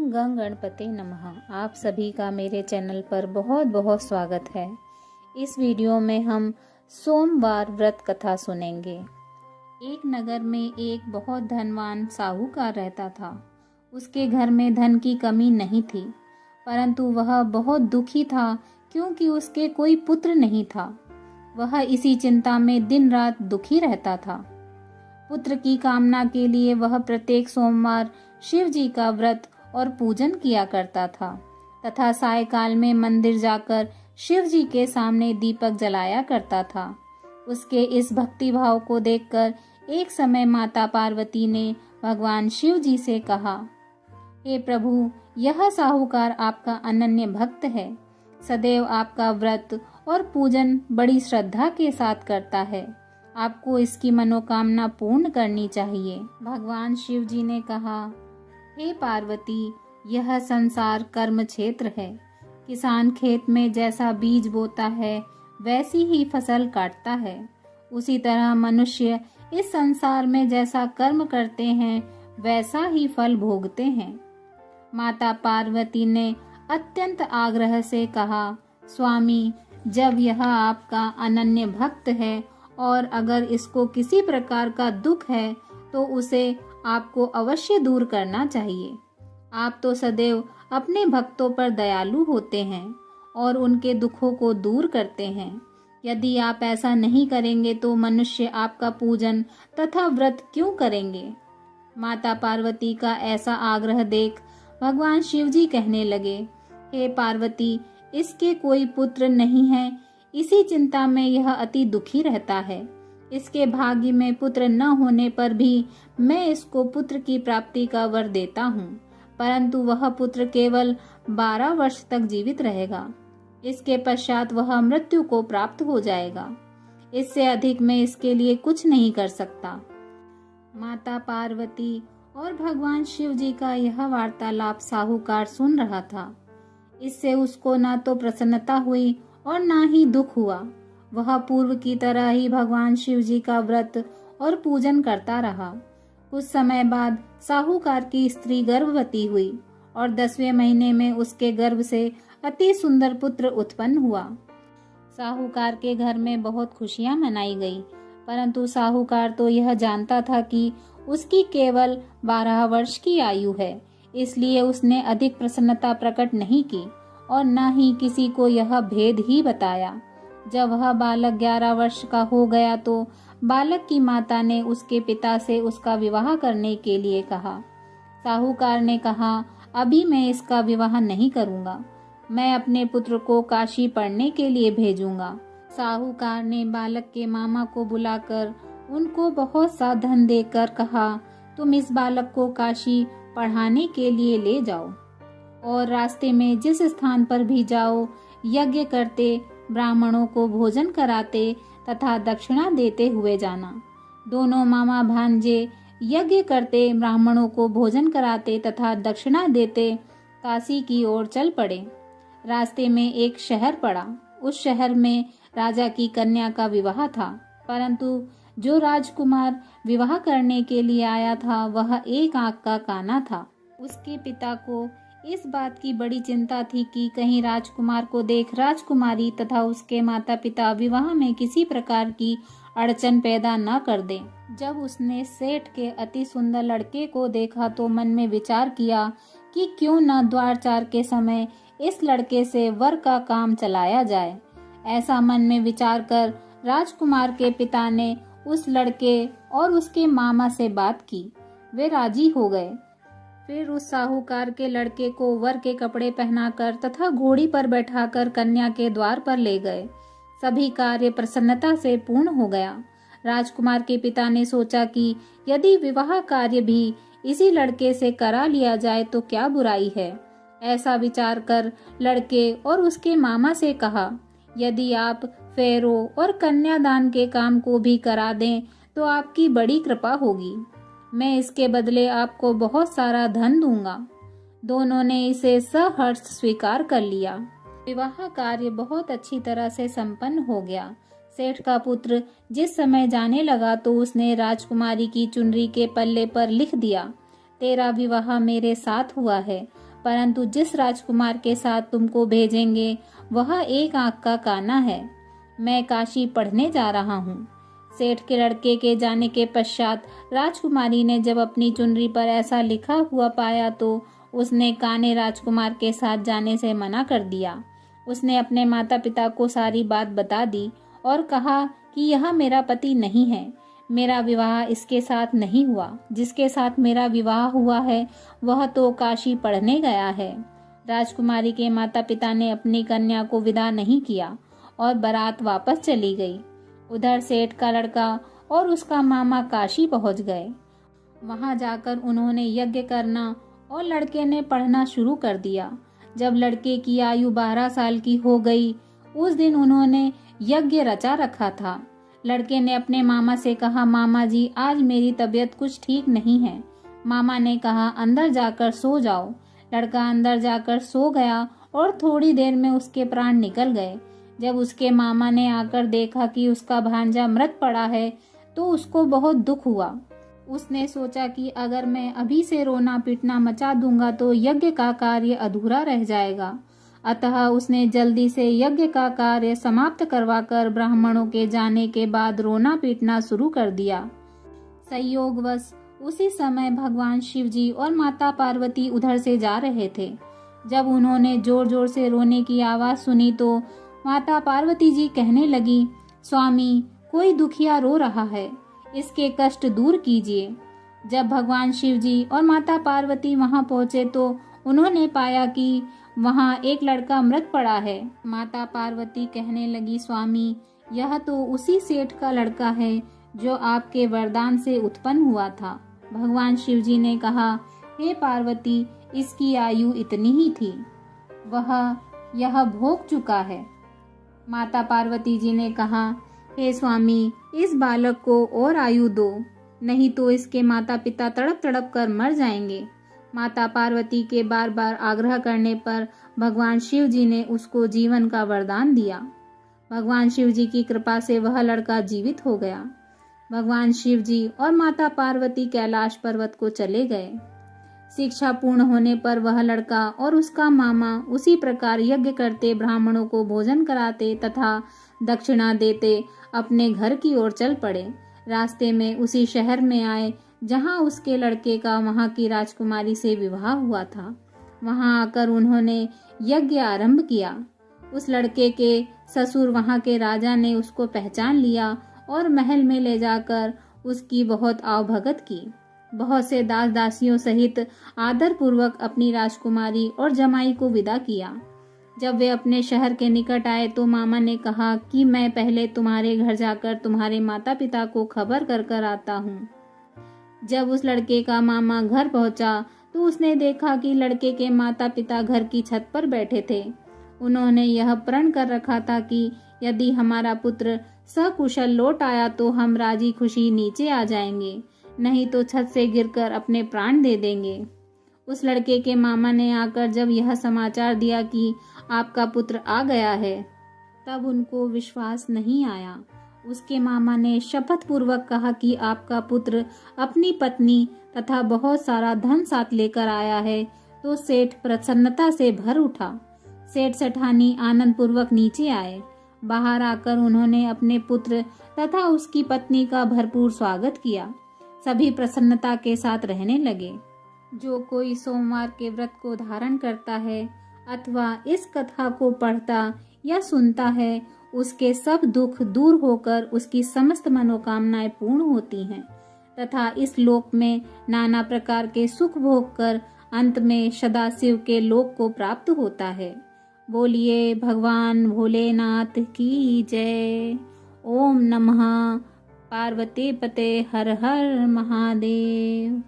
गंग गणपते नमः। आप सभी का मेरे चैनल पर बहुत बहुत स्वागत है। इस वीडियो में हम सोमवार व्रत कथा सुनेंगे। एक नगर में एक बहुत धनवान साहूकार रहता था। उसके घर में धन की कमी नहीं थी, परंतु वह बहुत दुखी था क्योंकि उसके कोई पुत्र नहीं था। वह इसी चिंता में दिन रात दुखी रहता था। पुत्र की कामना के लिए वह प्रत्येक सोमवार शिव जी का व्रत और पूजन किया करता था तथा सायकाल में मंदिर जाकर शिव जी के सामने दीपक जलाया करता था। उसके इस भक्ति भाव को देखकर एक समय माता पार्वती ने भगवान शिव जी से कहा, हे प्रभु, यह साहूकार आपका अनन्य भक्त है। सदैव आपका व्रत और पूजन बड़ी श्रद्धा के साथ करता है। आपको इसकी मनोकामना पूर्ण करनी चाहिए। भगवान शिव जी ने कहा, हे पार्वती, यह संसार कर्म क्षेत्र है। किसान खेत में जैसा बीज बोता है वैसी ही फसल काटता है। उसी तरह मनुष्य इस संसार में जैसा कर्म करते हैं वैसा ही फल भोगते हैं। माता पार्वती ने अत्यंत आग्रह से कहा, स्वामी, जब यह आपका अनन्य भक्त है और अगर इसको किसी प्रकार का दुख है तो उसे आपको अवश्य दूर करना चाहिए। आप तो सदैव अपने भक्तों पर दयालु होते हैं और उनके दुखों को दूर करते हैं। यदि आप ऐसा नहीं करेंगे तो मनुष्य आपका पूजन तथा व्रत क्यों करेंगे? माता पार्वती का ऐसा आग्रह देख भगवान शिव जी कहने लगे, हे पार्वती, इसके कोई पुत्र नहीं है, इसी चिंता में यह अति दुखी रहता है। इसके भाग्य में पुत्र न होने पर भी मैं इसको पुत्र की प्राप्ति का वर देता हूँ, परंतु वह पुत्र केवल 12 वर्ष तक जीवित रहेगा। इसके पश्चात वह मृत्यु को प्राप्त हो जाएगा। इससे अधिक मैं इसके लिए कुछ नहीं कर सकता। माता पार्वती और भगवान शिव जी का यह वार्तालाप साहूकार सुन रहा था। इससे उसको ना तो प्रसन्नता हुई और ना ही दुख हुआ। वह पूर्व की तरह ही भगवान शिव जी का व्रत और पूजन करता रहा। कुछ समय बाद साहूकार की स्त्री गर्भवती हुई और 10वें महीने में उसके गर्भ से अति सुंदर पुत्र उत्पन्न हुआ। साहूकार के घर में बहुत खुशियां मनाई गई, परंतु साहूकार तो यह जानता था कि उसकी केवल 12 वर्ष की आयु है, इसलिए उसने अधिक प्रसन्नता प्रकट नहीं की और न ही किसी को यह भेद ही बताया। जब वह बालक 11 वर्ष का हो गया तो बालक की माता ने उसके पिता से उसका विवाह करने के लिए कहा। साहूकार ने कहा, अभी मैं इसका विवाह नहीं करूंगा, मैं अपने पुत्र को काशी पढ़ने के लिए भेजूंगा। साहूकार ने बालक के मामा को बुलाकर उनको बहुत सा धन देकर कहा, तुम इस बालक को काशी पढ़ाने के लिए ले जाओ और रास्ते में जिस स्थान पर भी जाओ यज्ञ करते, ब्राह्मणों को भोजन कराते तथा दक्षिणा देते हुए जाना। दोनों मामा भांजे यज्ञ करते, ब्राह्मणों को भोजन कराते तथा दक्षिणा देते काशी की ओर चल पड़े। रास्ते में एक शहर पड़ा। उस शहर में राजा की कन्या का विवाह था, परंतु जो राजकुमार विवाह करने के लिए आया था वह एक आंख का काना था। उसके पिता को इस बात की बड़ी चिंता थी कि कहीं राजकुमार को देख राजकुमारी तथा उसके माता पिता विवाह में किसी प्रकार की अड़चन पैदा न कर दें। जब उसने सेठ के अति सुंदर लड़के को देखा तो मन में विचार किया कि क्यों न द्वारचार के समय इस लड़के से वर का काम चलाया जाए। ऐसा मन में विचार कर राजकुमार के पिता ने उस लड़के और उसके मामा से बात की। वे राजी हो गए। फिर उस साहूकार के लड़के को वर के कपड़े पहनाकर तथा घोड़ी पर बैठाकर कन्या के द्वार पर ले गए। सभी कार्य प्रसन्नता से पूर्ण हो गया। राजकुमार के पिता ने सोचा कि यदि विवाह कार्य भी इसी लड़के से करा लिया जाए तो क्या बुराई है। ऐसा विचार कर लड़के और उसके मामा से कहा, यदि आप फेरों और कन्यादान के काम को भी करा दें तो आपकी बड़ी कृपा होगी। मैं इसके बदले आपको बहुत सारा धन दूंगा। दोनों ने इसे सहर्ष स्वीकार कर लिया। विवाह कार्य बहुत अच्छी तरह से संपन्न हो गया। सेठ का पुत्र जिस समय जाने लगा तो उसने राजकुमारी की चुनरी के पल्ले पर लिख दिया, तेरा विवाह मेरे साथ हुआ है, परंतु जिस राजकुमार के साथ तुमको भेजेंगे वह एक आंख का काना है। मैं काशी पढ़ने जा रहा हूँ। सेठ के लड़के के जाने के पश्चात राजकुमारी ने जब अपनी चुनरी पर ऐसा लिखा हुआ पाया तो उसने काने राजकुमार के साथ जाने से मना कर दिया। उसने अपने माता पिता को सारी बात बता दी और कहा कि यह मेरा पति नहीं है, मेरा विवाह इसके साथ नहीं हुआ। जिसके साथ मेरा विवाह हुआ है वह तो काशी पढ़ने गया है। राजकुमारी के माता पिता ने अपनी कन्या को विदा नहीं किया और बारात वापस चली गई। उधर सेठ का लड़का और उसका मामा काशी पहुंच गए। वहां जाकर उन्होंने यज्ञ करना और लड़के ने पढ़ना शुरू कर दिया। जब लड़के की आयु 12 साल की हो गई, उस दिन उन्होंने यज्ञ रचा रखा था। लड़के ने अपने मामा से कहा, मामा जी आज मेरी तबीयत कुछ ठीक नहीं है। मामा ने कहा, अंदर जाकर सो जाओ। लड़का अंदर जाकर सो गया और थोड़ी देर में उसके प्राण निकल गए। जब उसके मामा ने आकर देखा कि उसका भांजा मृत पड़ा है तो उसको बहुत दुख हुआ। उसने सोचा कि अगर मैं अभी से रोना पीटना मचा दूंगा तो यज्ञ का कार्य अधूरा रह जाएगा। अतः उसने जल्दी से यज्ञ का कार्य समाप्त करवाकर ब्राह्मणों के जाने के बाद रोना पीटना शुरू कर दिया। संयोगवश उसी समय भगवान शिव जी और माता पार्वती उधर से जा रहे थे। जब उन्होंने जोर जोर से रोने की आवाज सुनी तो माता पार्वती जी कहने लगी, स्वामी कोई दुखिया रो रहा है, इसके कष्ट दूर कीजिए। जब भगवान शिव जी और माता पार्वती वहां पहुंचे तो उन्होंने पाया कि वहां एक लड़का मृत पड़ा है। माता पार्वती कहने लगी, स्वामी यह तो उसी सेठ का लड़का है जो आपके वरदान से उत्पन्न हुआ था। भगवान शिव जी ने कहा, हे पार्वती इसकी आयु इतनी ही थी, वह यह भोग चुका है। माता पार्वती जी ने कहा, हे स्वामी इस बालक को और आयु दो, नहीं तो इसके माता पिता तड़प तड़प कर मर जाएंगे। माता पार्वती के बार बार आग्रह करने पर भगवान शिव जी ने उसको जीवन का वरदान दिया। भगवान शिव जी की कृपा से वह लड़का जीवित हो गया। भगवान शिव जी और माता पार्वती कैलाश पर्वत को चले गए। शिक्षा पूर्ण होने पर वह लड़का और उसका मामा उसी प्रकार यज्ञ करते, ब्राह्मणों को भोजन कराते तथा दक्षिणा देते अपने घर की ओर चल पड़े। रास्ते में उसी शहर में आए जहां उसके लड़के का वहां की राजकुमारी से विवाह हुआ था। वहां आकर उन्होंने यज्ञ आरंभ किया। उस लड़के के ससुर वहां के राजा ने उसको पहचान लिया और महल में ले जाकर उसकी बहुत आवभगत की। बहुत से दास दासियों सहित आदर पूर्वक अपनी राजकुमारी और जमाई को विदा किया। जब वे अपने शहर के निकट आए तो मामा ने कहा कि मैं पहले तुम्हारे घर जाकर तुम्हारे माता पिता को खबर कर कर आता हूँ। जब उस लड़के का मामा घर पहुंचा तो उसने देखा कि लड़के के माता पिता घर की छत पर बैठे थे। उन्होंने यह प्रण कर रखा था कि यदि हमारा पुत्र सकुशल लौट आया तो हम राजी खुशी नीचे आ जाएंगे, नहीं तो छत से गिरकर अपने प्राण दे देंगे। उस लड़के के मामा ने आकर जब यह समाचार दिया कि आपका पुत्र आ गया है, तब उनको विश्वास नहीं आया। उसके मामा ने शपथ पूर्वक कहा कि आपका पुत्र अपनी पत्नी तथा बहुत सारा धन साथ लेकर आया है। तो सेठ प्रसन्नता से भर उठा। सेठ सेठानी आनंद पूर्वक नीचे आए। बाहर आकर उन्होंने अपने पुत्र तथा उसकी पत्नी का भरपूर स्वागत किया। सभी प्रसन्नता के साथ रहने लगे। जो कोई सोमवार के व्रत को धारण करता है अथवा इस कथा को पढ़ता या सुनता है, उसके सब दुख दूर होकर उसकी समस्त मनोकामनाएं पूर्ण होती हैं तथा इस लोक में नाना प्रकार के सुख भोग कर अंत में सदाशिव के लोक को प्राप्त होता है। बोलिए भगवान भोलेनाथ की जय। ओम नमः पार्वती पते हर हर महादेव।